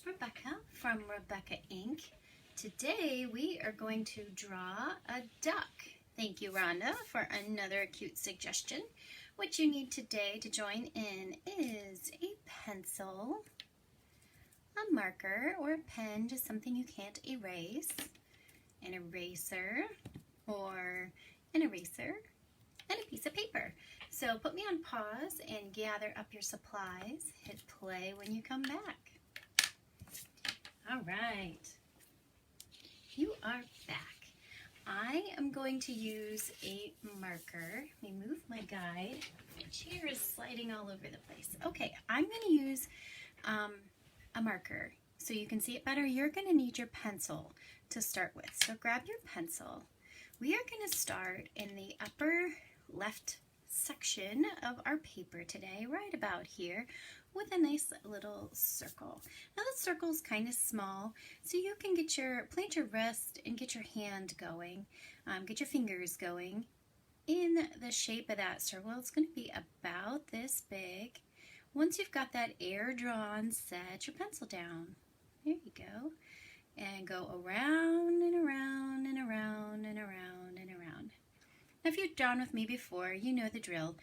Rebecca from Rebecca Ink. Today we are going to draw a duck. Thank you, Rhonda, for another cute suggestion. What you need today to join in is a pencil, a marker or a pen, just something you can't erase, an eraser or an eraser, and a piece of paper. So put me on pause and gather up your supplies. Hit play when you come back. All right, you are back. I am going to use a marker. Let me move my guide. My chair is sliding all over the place. Okay, I'm going to use a marker so you can see it better. You're going to need your pencil to start with. So grab your pencil. We are going to start in the upper left section of our paper today, right about here, with a nice little circle. Now the circle is kind of small, so you can plant your wrist and get your hand going, get your fingers going in the shape of that circle. It's going to be about this big. Once you've got that air drawn, set your pencil down. There you go. And go around and around and around and around and around. Now, if you've drawn with me before, you know the drill.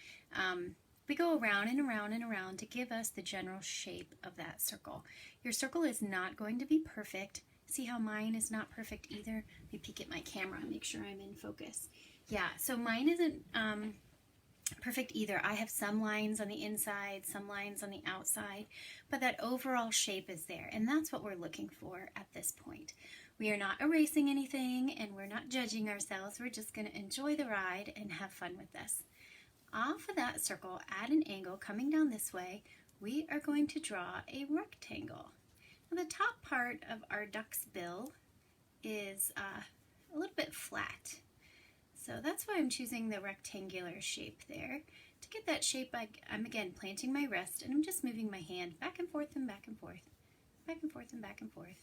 We go around and around and around to give us the general shape of that circle. Your circle is not going to be perfect. See how mine is not perfect either? Let me peek at my camera and make sure I'm in focus. Yeah, so mine isn't perfect either. I have some lines on the inside, some lines on the outside, but that overall shape is there, and that's what we're looking for at this point. We are not erasing anything, and we're not judging ourselves. We're just going to enjoy the ride and have fun with this. Off of that circle, at an angle coming down this way, we are going to draw a rectangle. Now, the top part of our duck's bill is a little bit flat. So that's why I'm choosing the rectangular shape there. To get that shape, I'm again planting my wrist, and I'm just moving my hand back and forth and back and forth, back and forth and back and forth.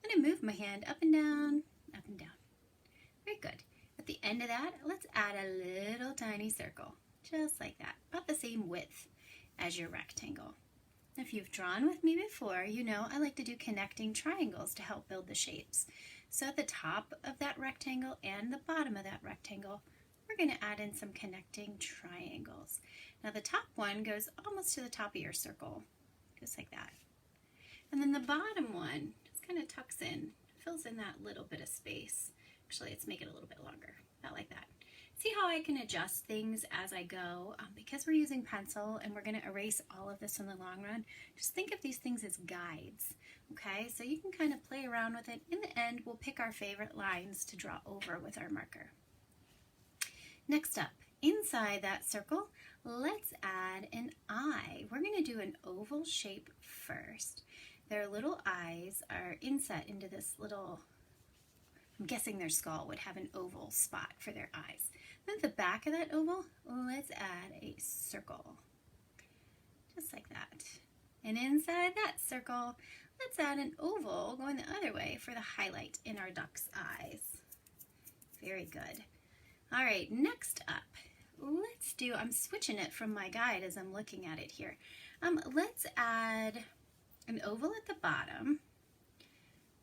Then I move my hand up and down, up and down. Very good. At the end of that, let's add a little tiny circle, just like that, about the same width as your rectangle. If you've drawn with me before, you know I like to do connecting triangles to help build the shapes. So at the top of that rectangle and the bottom of that rectangle, we're going to add in some connecting triangles. Now the top one goes almost to the top of your circle, just like that. And then the bottom one just kind of tucks in, fills in that little bit of space. Actually, let's make it a little bit longer, about like that. See how I can adjust things as I go? Because we're using pencil and we're going to erase all of this in the long run, just think of these things as guides, okay? So you can kind of play around with it. In the end, we'll pick our favorite lines to draw over with our marker. Next up, inside that circle, let's add an eye. We're going to do an oval shape first. Their little eyes are inset into this little, I'm guessing their skull would have an oval spot for their eyes. Then at the back of that oval, let's add a circle, just like that. And inside that circle, let's add an oval going the other way for the highlight in our duck's eyes. Very good. All right, next up, let's do, I'm switching it from my guide as I'm looking at it here. Let's add an oval at the bottom.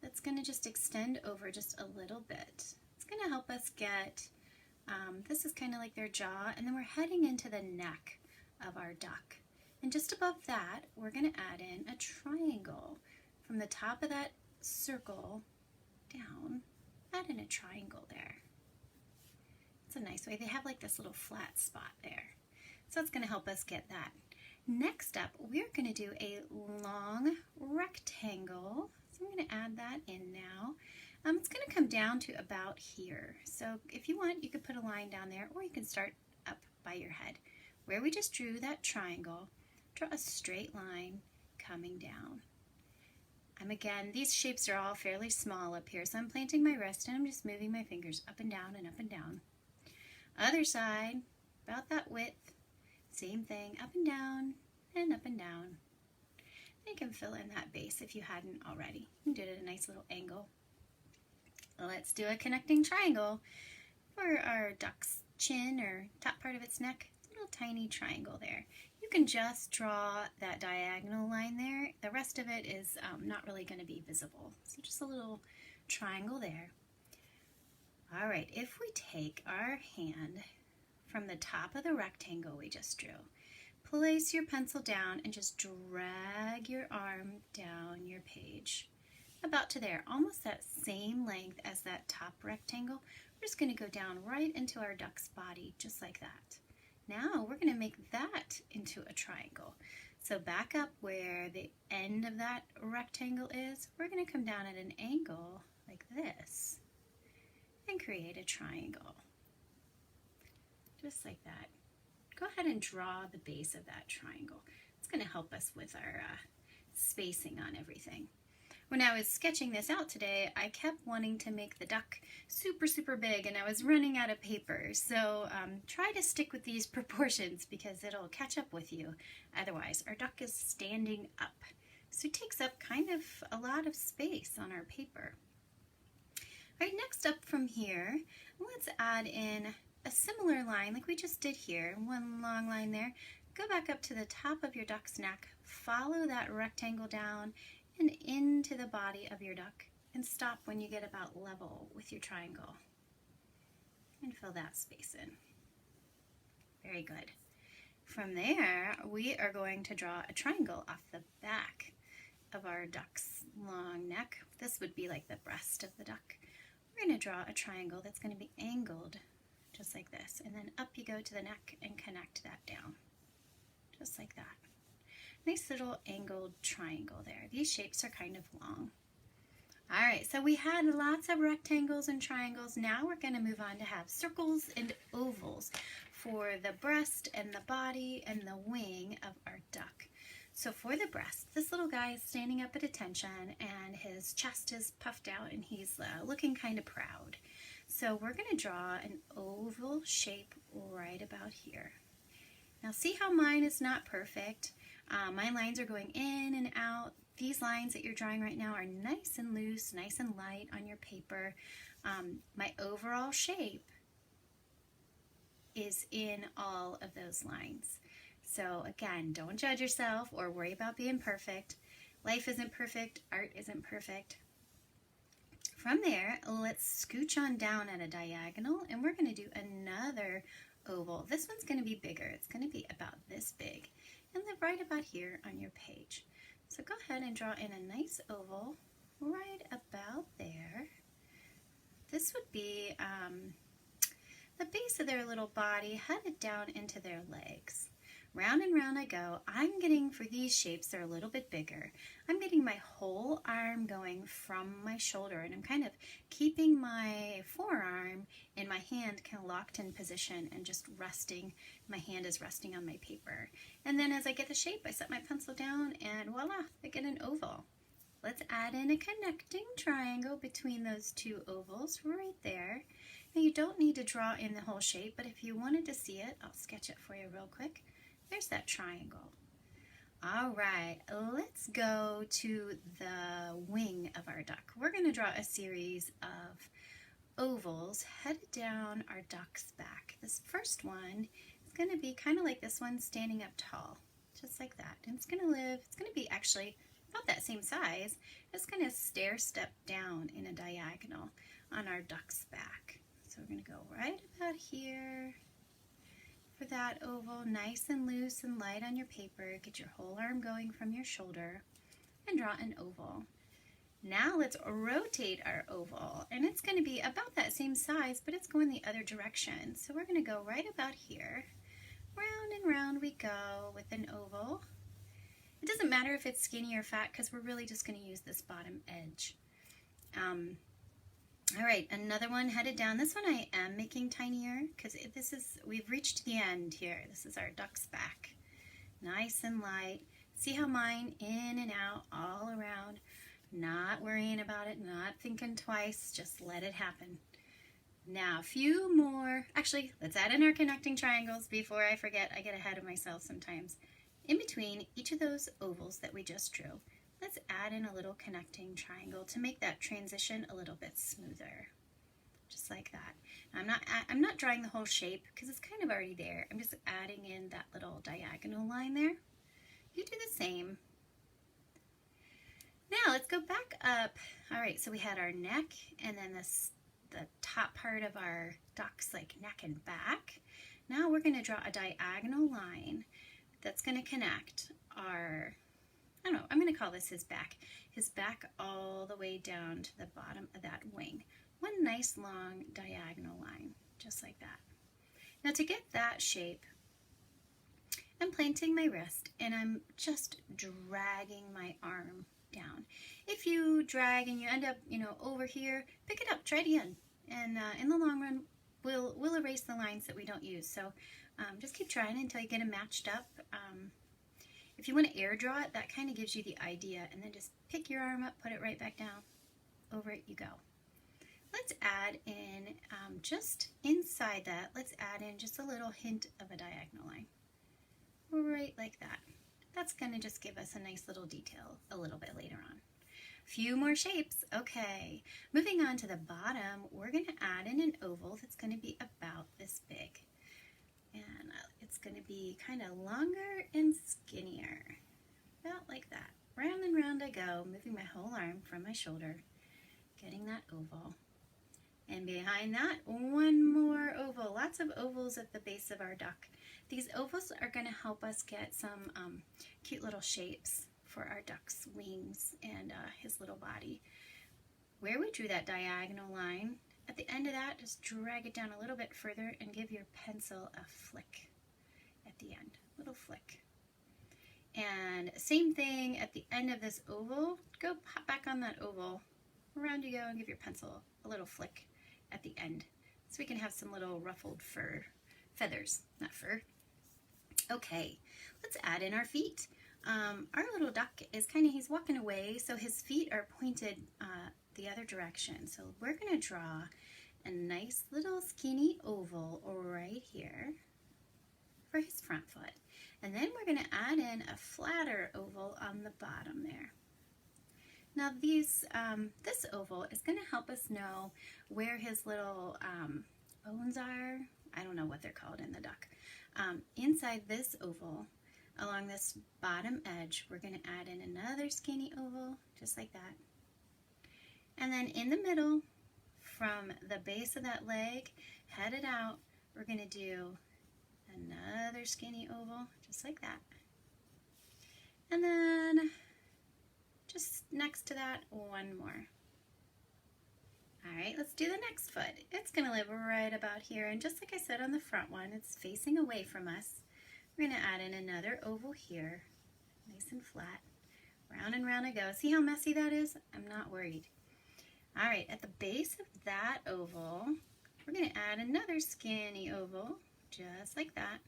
That's going to just extend over just a little bit. It's going to help us get, this is kind of like their jaw, and then we're heading into the neck of our duck. And just above that, we're going to add in a triangle. From the top of that circle down, add in a triangle there. It's a nice way. They have like this little flat spot there. So that's going to help us get that. Next up, we're going to do a long rectangle. So I'm going to add that in now. It's going to come down to about here. So if you want, you could put a line down there, or you can start up by your head. Where we just drew that triangle, draw a straight line coming down. Again, these shapes are all fairly small up here, so I'm planting my wrist and I'm just moving my fingers up and down and up and down. Other side, about that width, same thing, up and down and up and down. You can fill in that base if you hadn't already. You did it at a nice little angle. Let's do a connecting triangle for our duck's chin or top part of its neck. Little tiny triangle there. You can just draw that diagonal line there. The rest of it is not really going to be visible. So just a little triangle there. All right, if we take our hand from the top of the rectangle we just drew, place your pencil down and just drag your arm down your page. About to there, almost that same length as that top rectangle. We're just going to go down right into our duck's body, just like that. Now we're going to make that into a triangle. So back up where the end of that rectangle is, we're going to come down at an angle like this and create a triangle. Just like that. Go ahead and draw the base of that triangle. It's going to help us with our spacing on everything. When I was sketching this out today, I kept wanting to make the duck super, super big, and I was running out of paper. So try to stick with these proportions because it'll catch up with you. Otherwise, our duck is standing up. So it takes up kind of a lot of space on our paper. All right, next up from here, let's add in a similar line like we just did here. One long line there. Go back up to the top of your duck's neck, follow that rectangle down and into the body of your duck, and stop when you get about level with your triangle. And fill that space in. Very good. From there, we are going to draw a triangle off the back of our duck's long neck. This would be like the breast of the duck. We're going to draw a triangle that's going to be angled just like this, and then up you go to the neck and connect that down, just like that. Nice little angled triangle there. These shapes are kind of long. All right, so we had lots of rectangles and triangles. Now we're going to move on to have circles and ovals for the breast and the body and the wing of our duck. So for the breast, this little guy is standing up at attention and his chest is puffed out and he's looking kind of proud. So we're going to draw an oval shape right about here. Now see how mine is not perfect? My lines are going in and out. These lines that you're drawing right now are nice and loose, nice and light on your paper. My overall shape is in all of those lines. So again, don't judge yourself or worry about being perfect. Life isn't perfect, art isn't perfect. From there, let's scooch on down at a diagonal and we're going to do another oval. This one's going to be bigger. It's going to be about this big and live right about here on your page. So go ahead and draw in a nice oval right about there. This would be the base of their little body headed down into their legs. Round and round I go. I'm getting, for these shapes, they're a little bit bigger. I'm getting my whole arm going from my shoulder, and I'm kind of keeping my forearm and my hand kind of locked in position and just resting. My hand is resting on my paper. And then as I get the shape, I set my pencil down and voila, I get an oval. Let's add in a connecting triangle between those two ovals right there. Now you don't need to draw in the whole shape, but if you wanted to see it, I'll sketch it for you real quick. There's that triangle. All right, let's go to the wing of our duck. We're going to draw a series of ovals headed down our duck's back. This first one is going to be kind of like this one, standing up tall, just like that. And it's going to be actually about that same size. It's going to stair step down in a diagonal on our duck's back. So we're going to go right about here. For that oval, nice and loose and light on your paper. Get your whole arm going from your shoulder and draw an oval. Now let's rotate our oval, and it's going to be about that same size, but it's going the other direction. So we're going to go right about here. Round and round we go with an oval. It doesn't matter if it's skinny or fat because we're really just going to use this bottom edge. All right, another one headed down. This one I am making tinier because we've reached the end here. This is our duck's back. Nice and light. See how mine in and out all around. Not worrying about it, not thinking twice, just let it happen. Now a few more. Actually, let's add in our connecting triangles before I forget. I get ahead of myself sometimes. In between each of those ovals that we just drew, let's add in a little connecting triangle to make that transition a little bit smoother. Just like that. Now, I'm not drawing the whole shape because it's kind of already there. I'm just adding in that little diagonal line there. You do the same. go back up. All right, so we had our neck and then the top part of our duck's like neck and back. Now we're going to draw a diagonal line that's going to connect our, I don't know, I'm going to call this his back all the way down to the bottom of that wing. One nice long diagonal line, just like that. Now to get that shape, I'm planting my wrist and I'm just dragging my arm down. If you drag and you end up, over here, pick it up, try it again. And in the long run, we'll erase the lines that we don't use. So just keep trying until you get them matched up. If you want to air draw it, that kind of gives you the idea. And then just pick your arm up, put it right back down. Over it you go. Let's add in, just inside that, let's add in just a little hint of a diagonal line. Right like that. That's going to just give us a nice little detail a little bit later on. Few more shapes. Okay, moving on to the bottom, we're going to add in an oval that's going to be about this big. And it's going to be kind of longer and skinnier. About like that. Round and round I go, moving my whole arm from my shoulder, getting that oval. And behind that, one more oval. Lots of ovals at the base of our duck. These ovals are going to help us get some cute little shapes for our duck's wings and his little body. Where we drew that diagonal line, at the end of that, just drag it down a little bit further and give your pencil a flick at the end, little flick. And same thing at the end of this oval, go pop back on that oval, around you go and give your pencil a little flick at the end. So we can have some little ruffled fur, feathers, not fur. Okay, let's add in our feet. Our little duck is he's walking away, so his feet are pointed the other direction. So we're going to draw a nice little skinny oval right here for his front foot. And then we're going to add in a flatter oval on the bottom there. Now this oval is going to help us know where his little bones are. I don't know what they're called in the duck. Inside this oval, along this bottom edge, we're going to add in another skinny oval, just like that. And then in the middle, from the base of that leg, headed out, we're going to do another skinny oval, just like that. And then just next to that, one more. All right, let's do the next foot. It's going to live right about here. And just like I said on the front one, it's facing away from us. We're going to add in another oval here, nice and flat. Round and round I go. See how messy that is? I'm not worried. All right, at the base of that oval, we're going to add another skinny oval, just like that.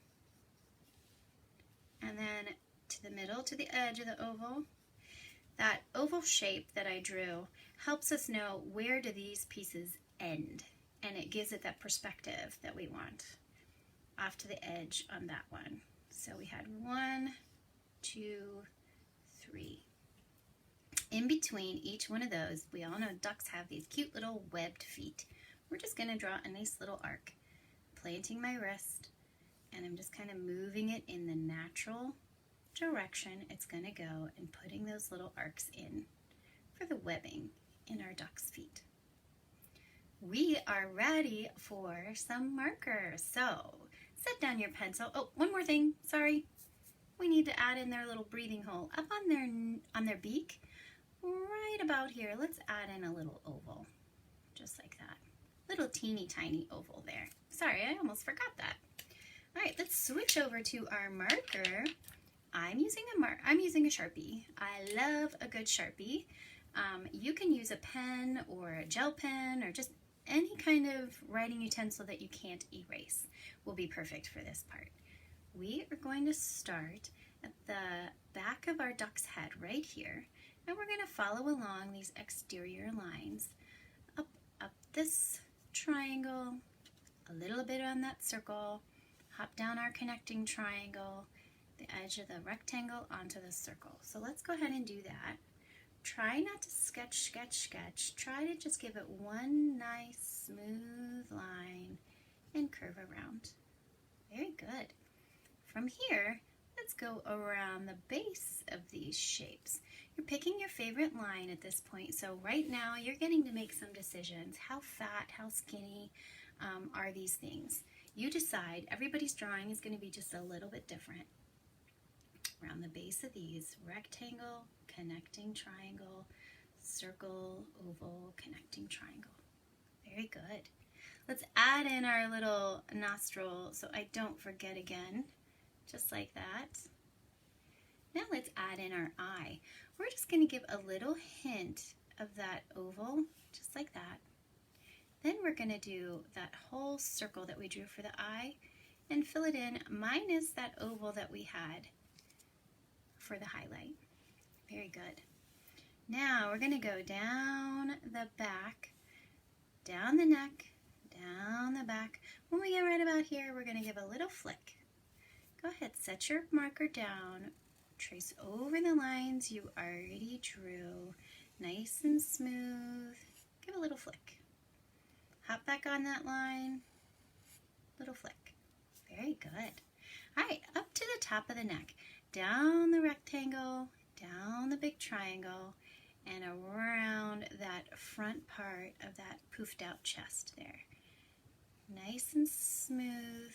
And then to the middle, to the edge of the oval. That oval shape that I drew helps us know where do these pieces end, and it gives it that perspective that we want off to the edge on that one. So we had 1, 2, 3. In between each one of those, we all know ducks have these cute little webbed feet. We're just going to draw a nice little arc, planting my wrist, and I'm just kind of moving it in the natural direction it's going to go and putting those little arcs in for the webbing in our duck's feet. We are ready for some markers. So set down your pencil. Oh, one more thing, sorry. We need to add in their little breathing hole up on their beak, right about here. Let's add in a little oval, just like that. Little teeny tiny oval there. Sorry, I almost forgot that. All right, let's switch over to our marker. I'm using a Sharpie. I love a good Sharpie. You can use a pen or a gel pen or just any kind of writing utensil that you can't erase will be perfect for this part. We are going to start at the back of our duck's head right here, and we're going to follow along these exterior lines up this triangle, a little bit on that circle, hop down our connecting triangle, the edge of the rectangle onto the circle. So let's go ahead and do that. Try not to sketch. Try to just give it one nice smooth line and curve around. Very good. From here, let's go around the base of these shapes. You're picking your favorite line at this point. So right now you're getting to make some decisions. How fat, how skinny are these things? You decide. Everybody's drawing is going to be just a little bit different. Around the base of these, rectangle, connecting triangle, circle, oval, connecting triangle. Very good. Let's add in our little nostril so I don't forget again, just like that. Now let's add in our eye. We're just going to give a little hint of that oval, just like that. Then we're going to do that whole circle that we drew for the eye and fill it in minus that oval that we had for the highlight. Very good. Now we're going to go down the back, down the neck, down the back. When we get right about here, we're going to give a little flick. Go ahead, set your marker down, trace over the lines you already drew, nice and smooth. Give a little flick. Hop back on that line, little flick. Very good. All right, up to the top of the neck, down the rectangle, down the big triangle, and around that front part of that poofed out chest there. Nice and smooth.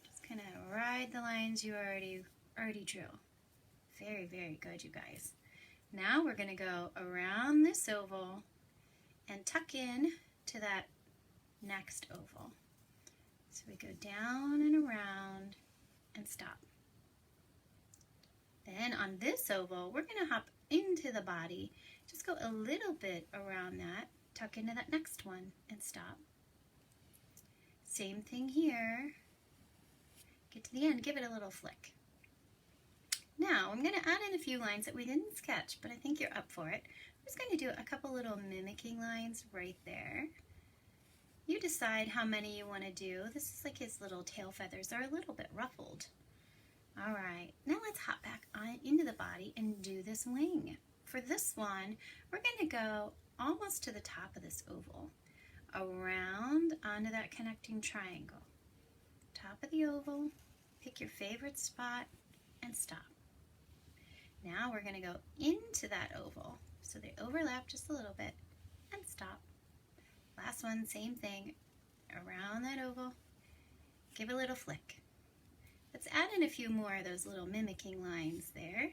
Just kind of ride the lines you already drew. Very, very good, you guys. Now we're going to go around this oval and tuck in to that next oval. So we go down and around and stop. Then on this oval, we're going to hop into the body. Just go a little bit around that, tuck into that next one, and stop. Same thing here. Get to the end, give it a little flick. Now, I'm going to add in a few lines that we didn't sketch, but I think you're up for it. I'm just going to do a couple little mimicking lines right there. You decide how many you want to do. This is like his little tail feathers. They're a little bit ruffled. All right, now let's hop back on into the body and do this wing. For this one, we're going to go almost to the top of this oval, around onto that connecting triangle. Top of the oval, pick your favorite spot, and stop. Now we're going to go into that oval, so they overlap just a little bit, and stop. Last one, same thing, around that oval, give a little flick. Let's add in a few more of those little mimicking lines there.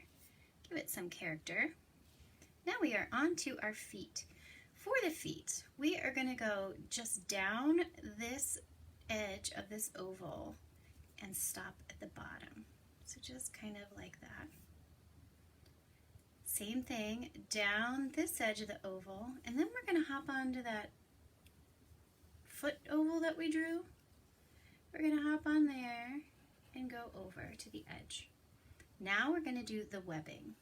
Give it some character. Now we are on to our feet. For the feet, we are going to go just down this edge of this oval and stop at the bottom. So just kind of like that. Same thing, down this edge of the oval, and then we're going to hop onto that foot oval that we drew. We're going to hop on there and go over to the edge. Now we're going to do the webbing.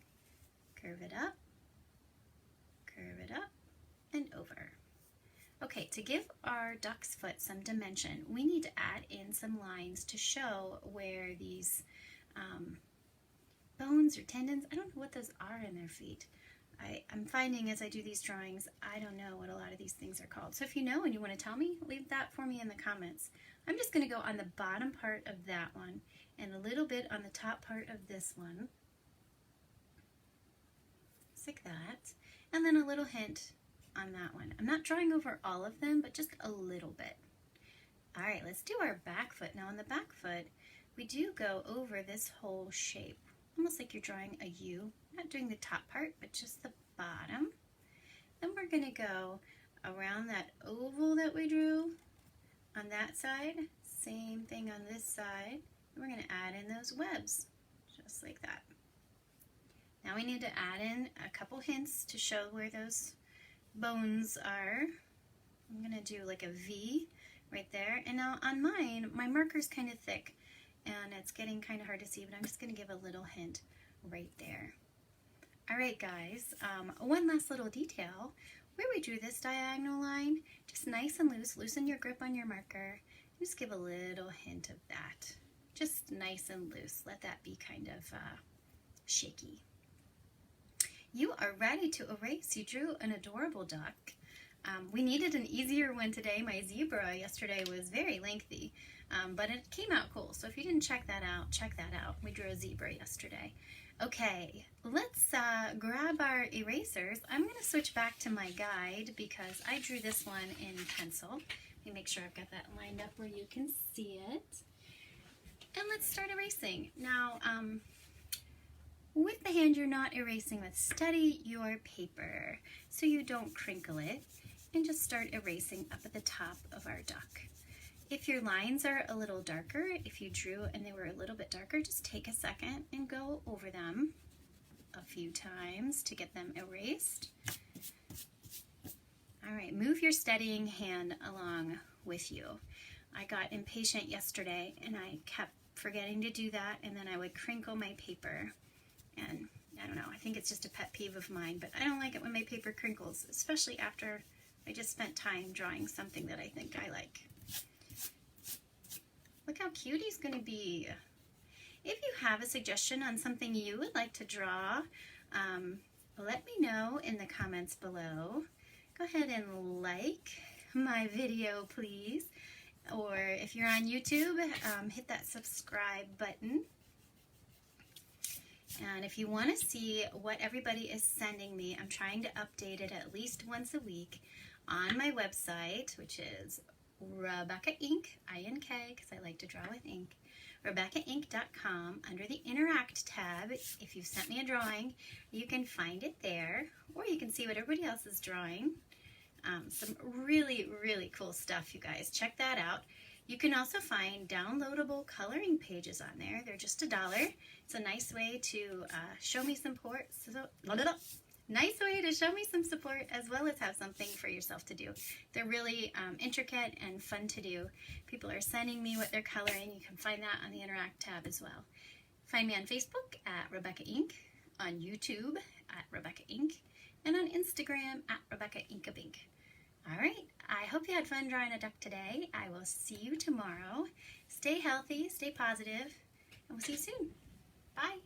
Curve it up, and over. Okay, to give our duck's foot some dimension, we need to add in some lines to show where these bones or tendons, I don't know what those are in their feet. I'm finding as I do these drawings, I don't know what a lot of these things are called. So if you know and you want to tell me, leave that for me in the comments. I'm just going to go on the bottom part of that one and a little bit on the top part of this one. Just like that. And then a little hint on that one. I'm not drawing over all of them, but just a little bit. All right, let's do our back foot. Now on the back foot, we do go over this whole shape, almost like you're drawing a U. Not doing the top part, but just the bottom. Then we're going to go around that oval that we drew on that side. Same thing on this side. And we're going to add in those webs, just like that. Now we need to add in a couple hints to show where those bones are. I'm going to do like a V right there. And now on mine, my marker's kind of thick and it's getting kind of hard to see, but I'm just going to give a little hint right there. All right, guys, one last little detail. Where we drew this diagonal line, just nice and loose, loosen your grip on your marker, and just give a little hint of that. Just nice and loose. Let that be kind of shaky. You are ready to erase. You drew an adorable duck. We needed an easier one today. My zebra yesterday was very lengthy, but it came out cool. So if you didn't check that out, check that out. We drew a zebra yesterday. Okay, let's grab our erasers. I'm going to switch back to my guide because I drew this one in pencil. Let me make sure I've got that lined up where you can see it. And let's start erasing. Now, with the hand you're not erasing with, study your paper so you don't crinkle it, and just start erasing up at the top of our duck. If your lines are a little darker, if you drew and they were a little bit darker, just take a second and go over them a few times to get them erased. All right, move your studying hand along with you. I got impatient yesterday and I kept forgetting to do that, and then I would crinkle my paper. And I don't know, I think it's just a pet peeve of mine, but I don't like it when my paper crinkles, especially after I just spent time drawing something that I think I like. Look how cute he's going to be. If you have a suggestion on something you would like to draw, let me know in the comments below. Go ahead and like my video, please. Or if you're on YouTube, hit that subscribe button. And if you want to see what everybody is sending me, I'm trying to update it at least once a week on my website, which is Rebecca Ink, I-N-K, because I like to draw with ink, RebeccaInk.com. Under the Interact tab, if you've sent me a drawing, you can find it there, or you can see what everybody else is drawing. Some really, really cool stuff, you guys. Check that out. You can also find downloadable coloring pages on there. They're just $1. It's a nice way to show me some support. Nice way to show me some support, as well as have something for yourself to do. They're really intricate and fun to do. People are sending me what they're coloring. You can find that on the Interact tab as well. Find me on Facebook at Rebecca Ink, on YouTube at Rebecca Ink, and on Instagram at Rebecca Inkabink. All right, I hope you had fun drawing a duck today. I will see you tomorrow. Stay healthy, stay positive, and we'll see you soon. Bye.